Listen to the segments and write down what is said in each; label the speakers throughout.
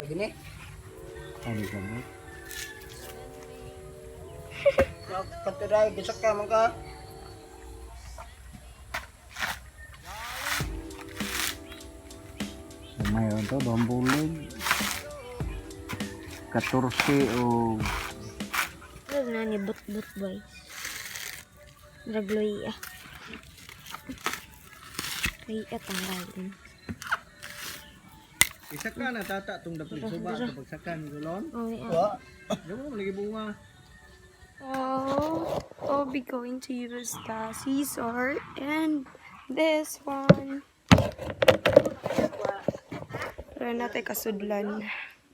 Speaker 1: Gini.
Speaker 2: Ano gamot?
Speaker 1: Katiray, gisak ka man ka.
Speaker 2: Mayroon to, bambulog. 14 o...
Speaker 3: Huwag na ni but-but boy. Dragloy ah. Ay, atanggalin.
Speaker 1: Gisak ka na tata tong dapit suba kapag sakan ni Gulon.
Speaker 3: Oh, yeah.
Speaker 1: Wa. Di mo lagi bunga.
Speaker 4: Oh, I'll be going to use the scissor and this one. Para natin kasudlan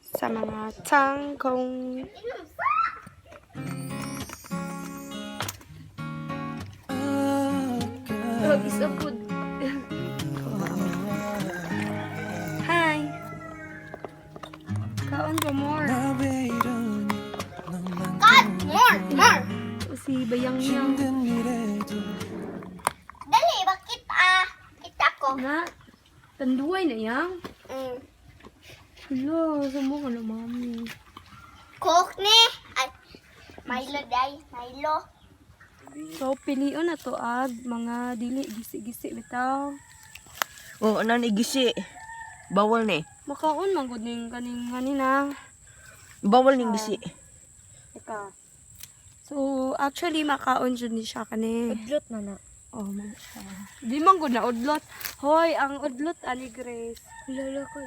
Speaker 4: sa mga kangkong. Oh, isa po. Hi. Kaon ka more.
Speaker 3: More!
Speaker 4: O si Bayang-yang.
Speaker 3: Dali, bakit kita ko?
Speaker 4: Na, tanduay na yang. Hello, saan mo ka na, mami?
Speaker 3: Coke ni! Ay, Milo day, Milo.
Speaker 4: So, pilion na to mga dili, gisi-gisi bitaw.
Speaker 5: Oh, ano ni gisi? Bawal ni.
Speaker 4: Makaon, manggod ning kaning kanina.
Speaker 5: Bawal ning gisi.
Speaker 4: Ika. So, actually, makaon dyan ni siya kani.
Speaker 3: Udlot na na.
Speaker 4: Oh, man siya. Di manggod na udlot. Hoy, ang udlot, ani Grace.
Speaker 3: Lala ko.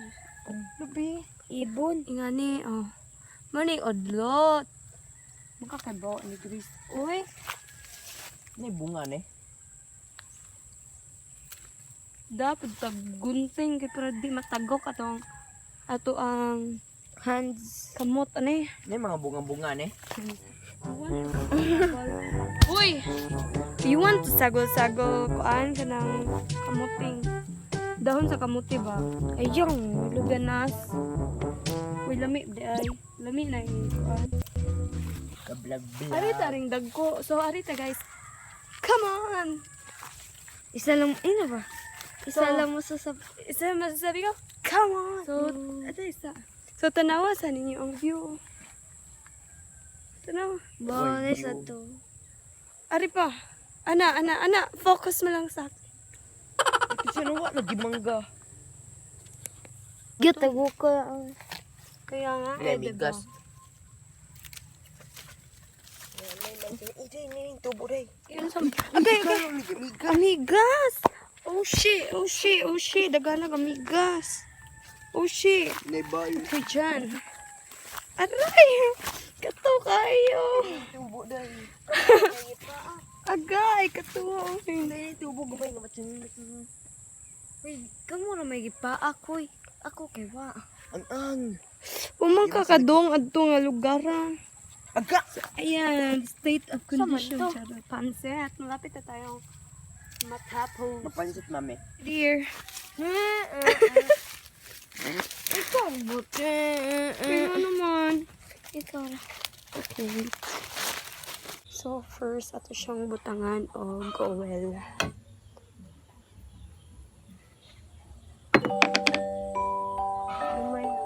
Speaker 4: Lubi.
Speaker 3: Ibon.
Speaker 4: Ingani, oh. Mani udlot. Makakaibaw ni Grace. Uy.
Speaker 5: Ni bunga ni.
Speaker 4: Dapat tag gunting kay para di matagok atong ato ang
Speaker 3: Hands.
Speaker 4: kamot ani.
Speaker 5: Ni mga bunga-bunga ni.
Speaker 4: Uy! You want to sagol-sagol kuan ka ng kamuting. Dahon sa kamuti ba? Ayong, luganas. Uy, lami di ay. Lami na yung kuan.
Speaker 5: Kablabla.
Speaker 4: Arita ring dagko. So, arita guys. Come on!
Speaker 3: Isa lang, ina ba? Isa
Speaker 4: So,
Speaker 3: lang mo sa
Speaker 4: Isa masasabi ko, come on! So, ito isa. So, tanawa sa ninyo ang view. Tanawa.
Speaker 3: bonus sa to.
Speaker 4: Ari pa. Ana. Focus mo lang sa akin.
Speaker 5: Kasi nawa lagi mangga.
Speaker 3: Gitago ko ang
Speaker 4: Kaya nga,
Speaker 5: May
Speaker 4: diba?
Speaker 5: bigas. Ito ni tubo day.
Speaker 4: Yun sa... Okay. Amigas! Oh shit. Dagana amigas. Oh shit.
Speaker 1: Nebay.
Speaker 4: Okay, dyan. Aray! Kato kayo.
Speaker 5: Tubo day.
Speaker 4: Agay, kato.
Speaker 5: Hindi tubo gabay nga matsin.
Speaker 3: Uy, kamo na may gipa ako. Ako kay wa.
Speaker 5: Ang.
Speaker 4: Umang kakadong adto nga lugaran.
Speaker 5: Aga.
Speaker 4: Ayan, state of condition.
Speaker 3: to?
Speaker 4: Charot. Pansit. Malapit na tayong matapos.
Speaker 5: Mapansit mami.
Speaker 4: Dear.
Speaker 3: Ikaw buti.
Speaker 4: Pero naman.
Speaker 3: Ikaw na.
Speaker 4: Okay. So, first, ato siyang butangan o gowel. Lumay na.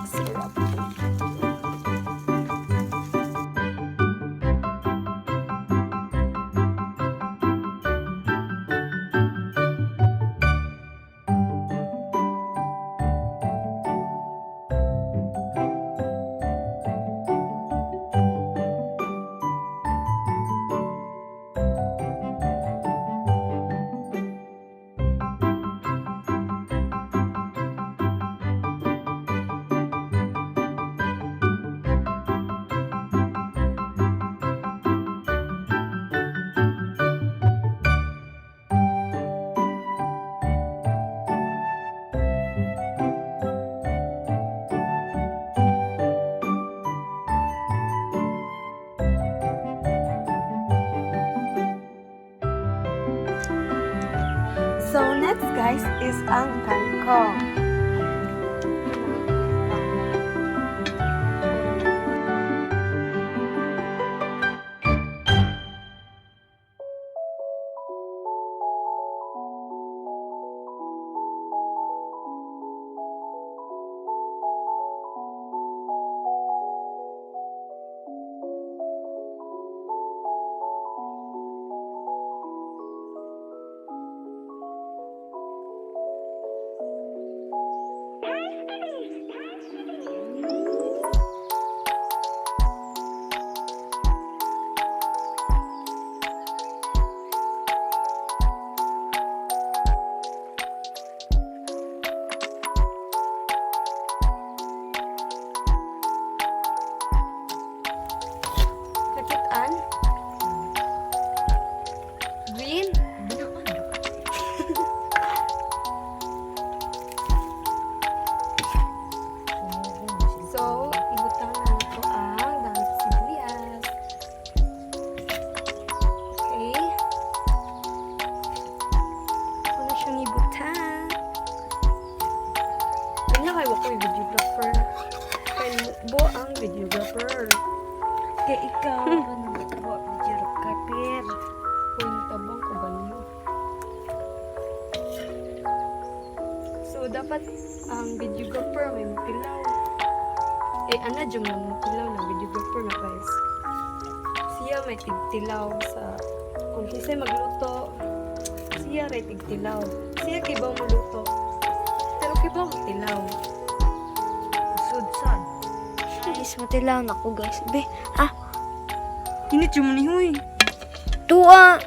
Speaker 4: Syrup. next guys is ang kangkong. Kakitaan? Green? So, ibutang na ito ang dami sa sibuyas. Okay. Ako na siyang ibutang. Kanya kayo ako yung videographer. Kaya bo ang videographer. Kaya ikaw, ano bo videographer. Kung tabang ko ba niyo? So, dapat ang videographer may matilaw. Ana dyan ng tilaw ng videographer na guys. Siya may tigtilaw sa kung kisay magluto. Siya ray tigtilaw. Siya kibaw maluto. Pero kibaw magtilaw. Sud-sad.
Speaker 3: Guys, matilaw na ko guys. Be,
Speaker 4: Hinit yung mani huy.
Speaker 3: tua!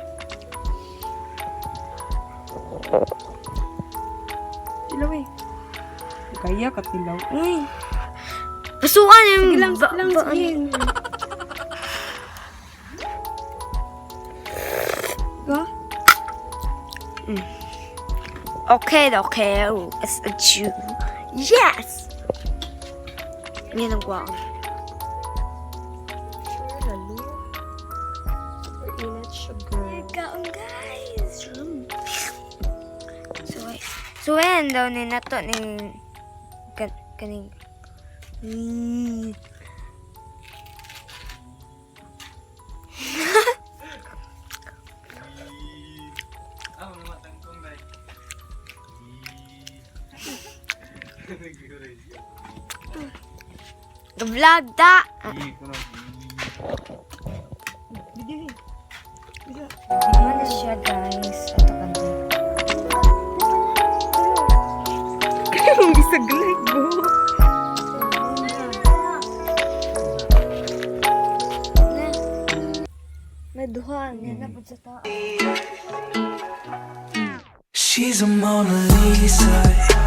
Speaker 4: Tilaw eh. Kaya ka tilaw. Uy.
Speaker 3: Pasukan yung...
Speaker 4: Sige lang, sige. Go.
Speaker 3: Okay. It's a Jew. Yes! Yan ang guwang.
Speaker 4: Init sugar.
Speaker 3: Kaon guys! So ayan daw ni nato ni... Kaning... Vlog da! Mana siya guys? Ito ka na.
Speaker 4: Ang gisaglag go.
Speaker 3: Naduhan. Yan na po sa tao.
Speaker 6: She's a Mona Lisa.